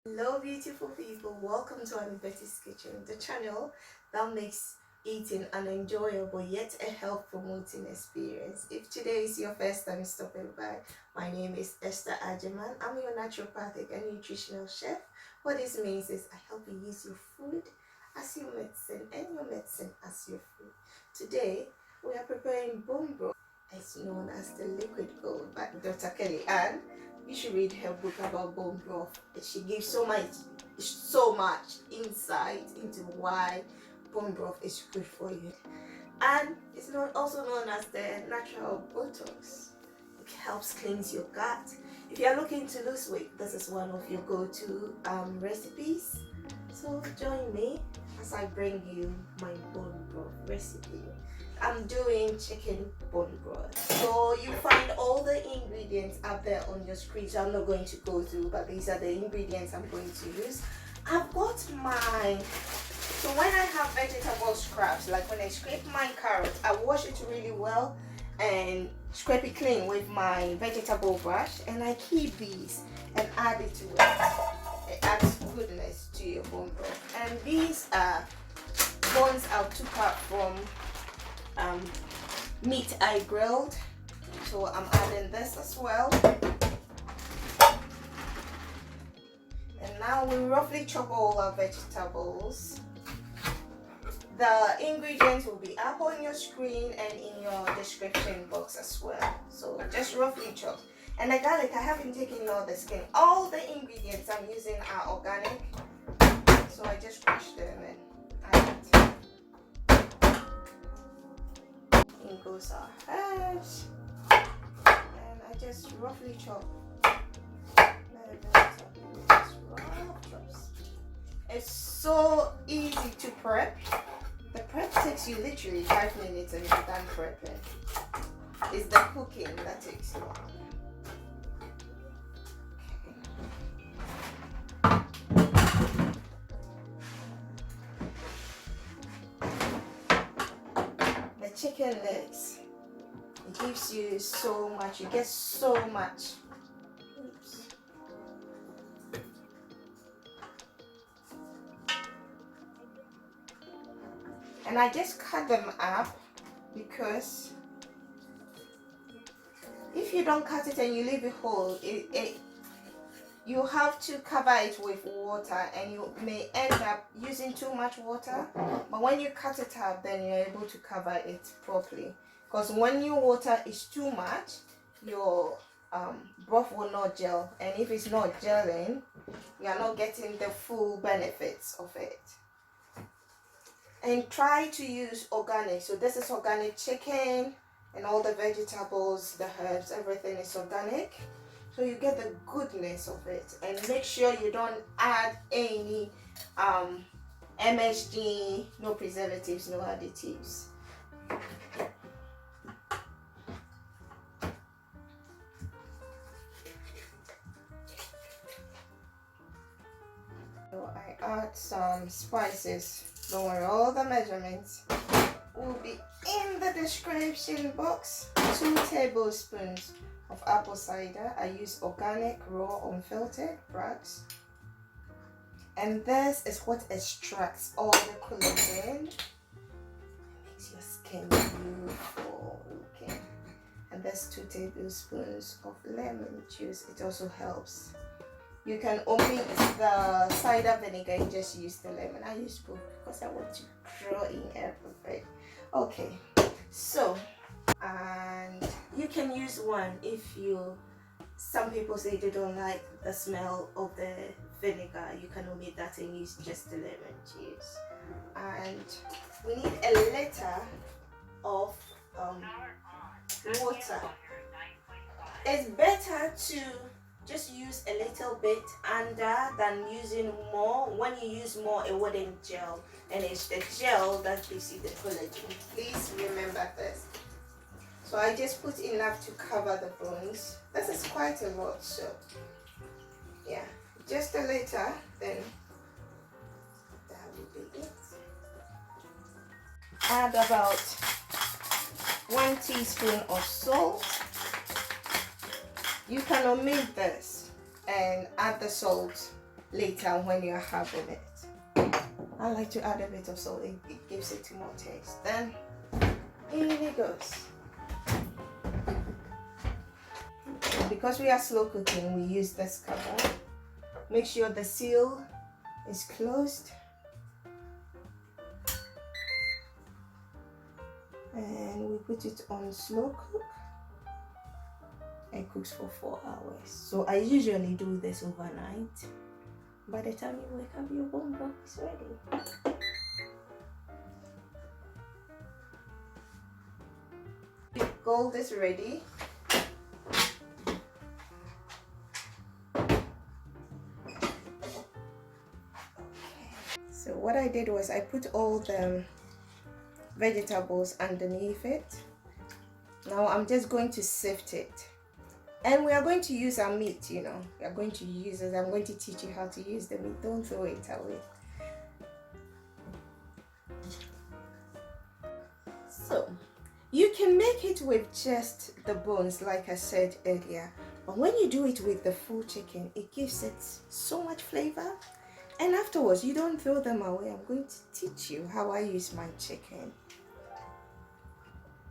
Hello beautiful people, welcome to ANNEBETTY'S kitchen, the channel that makes eating an enjoyable yet a health promoting experience. If today is your first time stopping by, my name is Esther Ajaman. I'm your naturopathic and nutritional chef. What this means is I help you use your food as your medicine and your medicine as your food. Today we are preparing bone broth. It's known as the liquid gold by Dr. Kelly, and you should read her book about bone broth. She gives so much insight into why bone broth is good for you, and it's also known as the natural botox. It helps cleanse your gut. If you are looking to lose weight, this is one of your go-to recipes. So join me as I bring you my bone broth recipe. I'm doing chicken bone broth. So you find all the ingredients up there on your screen. So I'm not going to go through, but these are the ingredients I'm going to use. I've got so when I have vegetable scraps, like when I scrape my carrot, I wash it really well and scrape it clean with my vegetable brush, and I keep these and add it to it. It adds goodness to your bone broth. And these are bones I took out from meat I grilled, so I'm adding this as well. And now we roughly chop all our vegetables. The ingredients will be up on your screen and in your description box as well, so just roughly chop. And the garlic, I haven't taken all the skin. All the ingredients I'm using are organic, so I just crush them and add it. In goes our herbs, and I just roughly chop. It's so easy to prep. The prep takes you literally 5 minutes and you're done prepping. It's the cooking that takes long. The chicken legs, it gives you so much, you get so much. Oops. And I just cut them up because if you don't cut it and you leave it whole, you have to cover it with water, and you may end up using too much water. But when you cut it up, then you're able to cover it properly, because when your water is too much, your broth will not gel, and if it's not gelling, you are not getting the full benefits of it. And try to use organic. So this is organic chicken, and all the vegetables, the herbs, everything is organic, so you get the goodness of it. And make sure you don't add any MSG, no preservatives, no additives. So I add some spices. Don't worry, all the measurements will be in the description box. 2 tablespoons of apple cider. I use organic, raw, unfiltered Bragg's. And this is what extracts all the collagen. It makes your skin beautiful looking. And there's 2 tablespoons of lemon juice. It also helps. You can omit the cider vinegar and just use the lemon. I use both because I want to draw in everything. Okay, so, and you can use one if some people say they don't like the smell of the vinegar. You can omit that and use just the lemon juice. And we need a liter of water. It's better to just use a little bit under than using more. When you use more, it wouldn't gel, and it's the gel that gives you the collagen. Please remember this. So I just put enough to cover the bones. This is quite a lot, so yeah, just a little, then that will be it. Add about 1 teaspoon of salt. You can omit this and add the salt later when you're having it. I like to add a bit of salt, it gives it more taste. Then here it goes. Because we are slow cooking, we use this cover. Make sure the seal is closed. And we put it on slow cook. It cooks for 4 hours. So I usually do this overnight. By the time you wake up, your bone broth is ready. Gold is ready. So what I did was I put all the vegetables underneath it. Now I'm just going to sift it. And we are going to use our meat, you know. We are going to use it. I'm going to teach you how to use the meat. Don't throw it away. So, you can make it with just the bones, like I said earlier. But when you do it with the full chicken, it gives it so much flavor. And afterwards, you don't throw them away. I'm going to teach you how I use my chicken.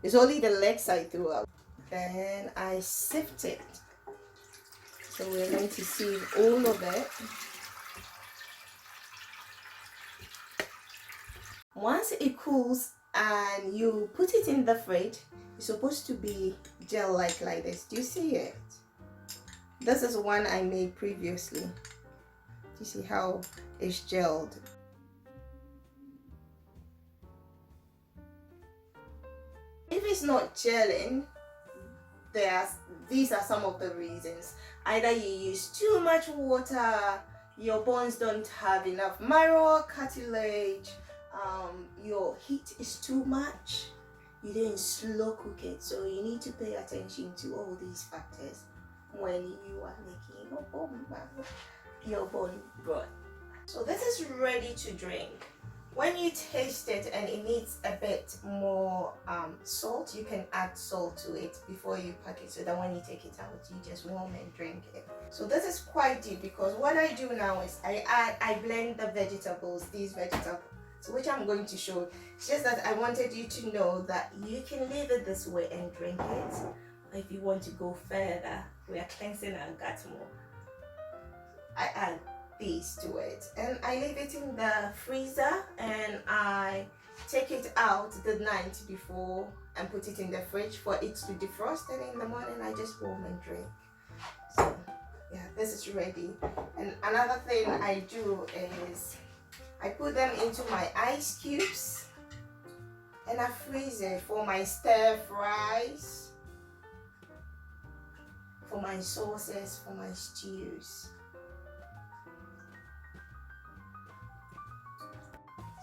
It's only the legs I threw out. Then I sift it. So we're going to sieve all of it. Once it cools and you put it in the fridge, it's supposed to be gel-like like this. Do you see it? This is one I made previously. Do you see how it's gelled? If it's not gelling, these are some of the reasons. Either you use too much water, your bones don't have enough marrow, cartilage, your heat is too much, you didn't slow cook it. So you need to pay attention to all these factors when you are making your bone broth. So this is ready to drink. When you taste it and it needs a bit more salt, you can add salt to it before you pack it, so that when you take it out, you just warm and drink it. So this is quite deep, because what I do now is I blend the vegetables, these vegetables, which I'm going to show. It's just that I wanted you to know that you can leave it this way and drink it. If you want to go further, we are cleansing our gut more, I add these to it, and I leave it in the freezer, and I take it out the night before and put it in the fridge for it to defrost, and in the morning I just warm and drink. So yeah, this is ready. And another thing I do is I put them into my ice cubes and I freeze it for my stir fries, for my sauces, for my stews.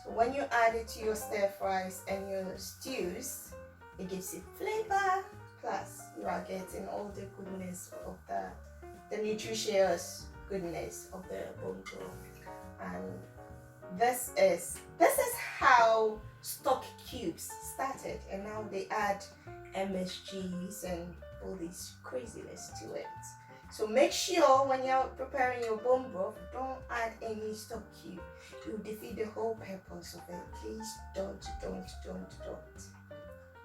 When you add it to your stir fries and your stews, it gives it flavor, plus you are getting all the goodness of the nutritious goodness of the bone broth. And this is how stock cubes started, and now they add MSGs and all this craziness to it. So make sure when you're preparing your bone broth, don't add any stock cube. You defeat the whole purpose of it. Please don't.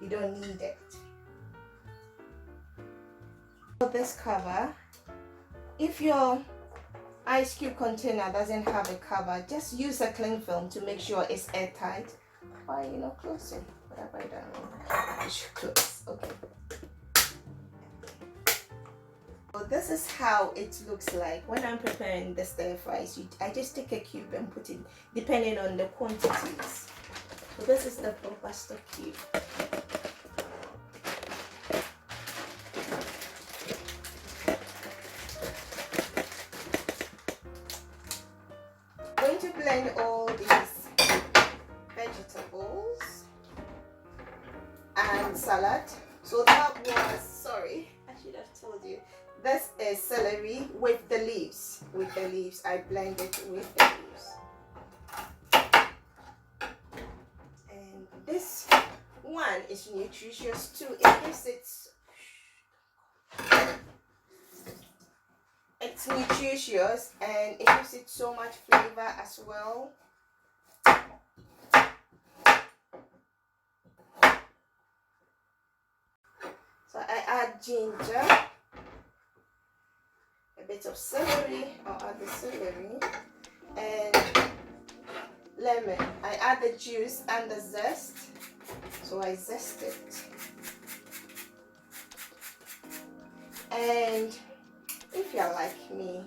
You don't need it. For this cover, if your ice cube container doesn't have a cover, just use a cling film to make sure it's airtight. Or close it. Whatever I don't know. You should close. Okay. So this is how it looks like when I'm preparing the stir fries. I just take a cube and put it depending on the quantities. So this is the proper stock cube. I'm going to blend all these vegetables and salad. So that was, sorry, I should have told you. This is celery with the leaves. With the leaves, I blend it with the leaves. And this one is nutritious too. It gives it It's nutritious and it gives it so much flavor as well. So I add ginger, a bit of celery, I'll add the celery, and lemon. I add the juice and the zest, so I zest it. And if you're like me,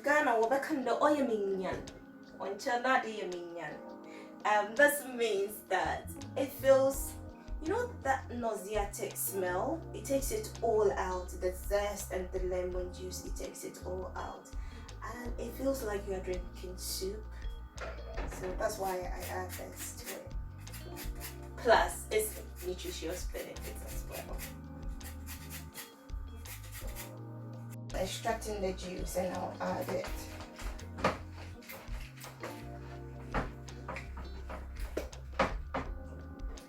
Ghana will become the oyaminyan, this means that it feels, you know, that nauseatic smell, it takes it all out. The zest and the lemon juice, it takes it all out, and it feels like you're drinking soup. So that's why I add this to it. Plus it's nutritious benefits as well. Extracting the juice and I'll add it.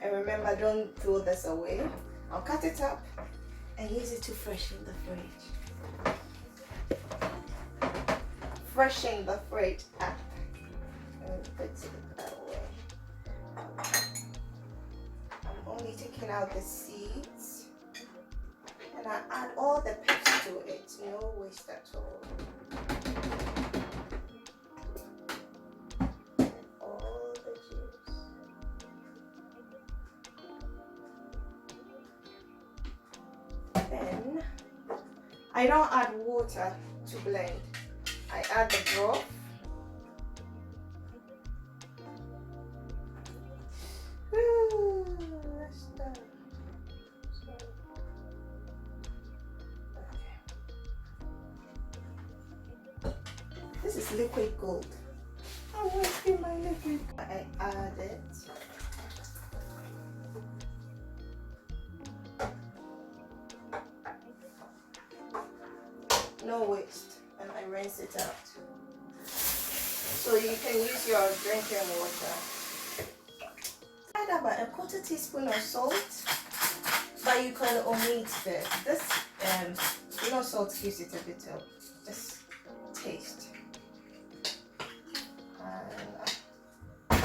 And remember, don't throw this away. I'll cut it up and use it to freshen the fridge. Freshen the fridge up. And put it away. I'm only taking out the seeds. And I add all the pips to it. No waste at all. All the juice. Then I don't add water to blend. I add the broth. That's done. Okay. This is liquid gold. I'm wasting my liquid. I add it. No waste, and I rinse it out. So you can use your drinking water. Add about a quarter teaspoon of salt, but you can omit this. You know, salt gives it a bit of just taste. And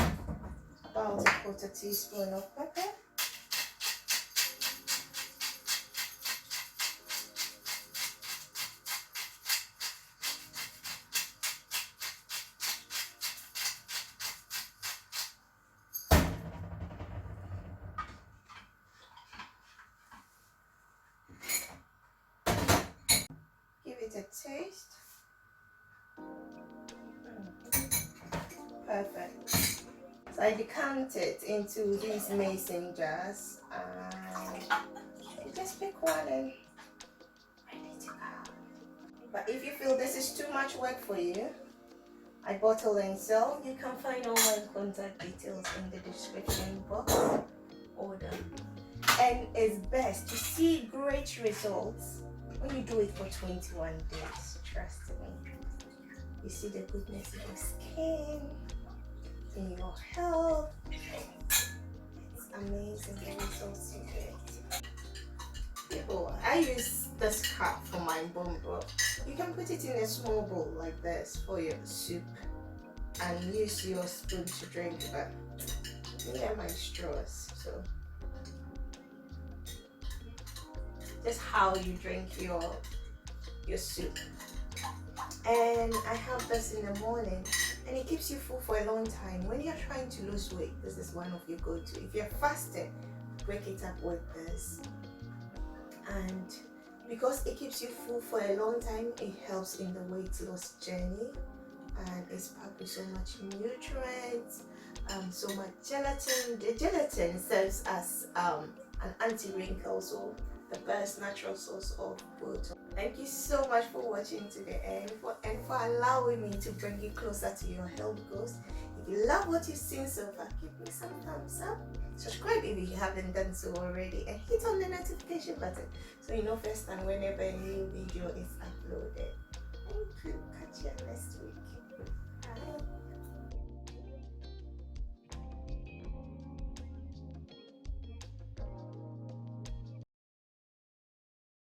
about a quarter teaspoon of pepper. Give it a taste. Perfect. So I decant it into these mason jars and you just pick one and ready to go. But if you feel this is too much work for you, I bottle and sell. You can find all my contact details in the description box. Order. And it's best to see great results when you do it for 21 days. Trust me. You see the goodness in your skin, in your health. It's amazing the results you get. People, I use this cup for my bone broth. You can put it in a small bowl like this for your soup and use your spoon to drink, but me and my straws. So just how you drink your soup. And I have this in the morning and it keeps you full for a long time. When you're trying to lose weight, this is one of your go-to. If you're fasting, break it up with this. And because it keeps you full for a long time, it helps in the weight loss journey, and it's packed with so much nutrients, so much gelatin. The gelatin serves as an anti-wrinkle, so the best natural source of protein. Thank you so much for watching to the end and for allowing me to bring you closer to your health goals. If you love what you've seen so far, give me some thumbs up. Subscribe if you haven't done so already, and hit on the notification button so you know first time whenever a new video is uploaded. Thank you. Catch you next week. Bye.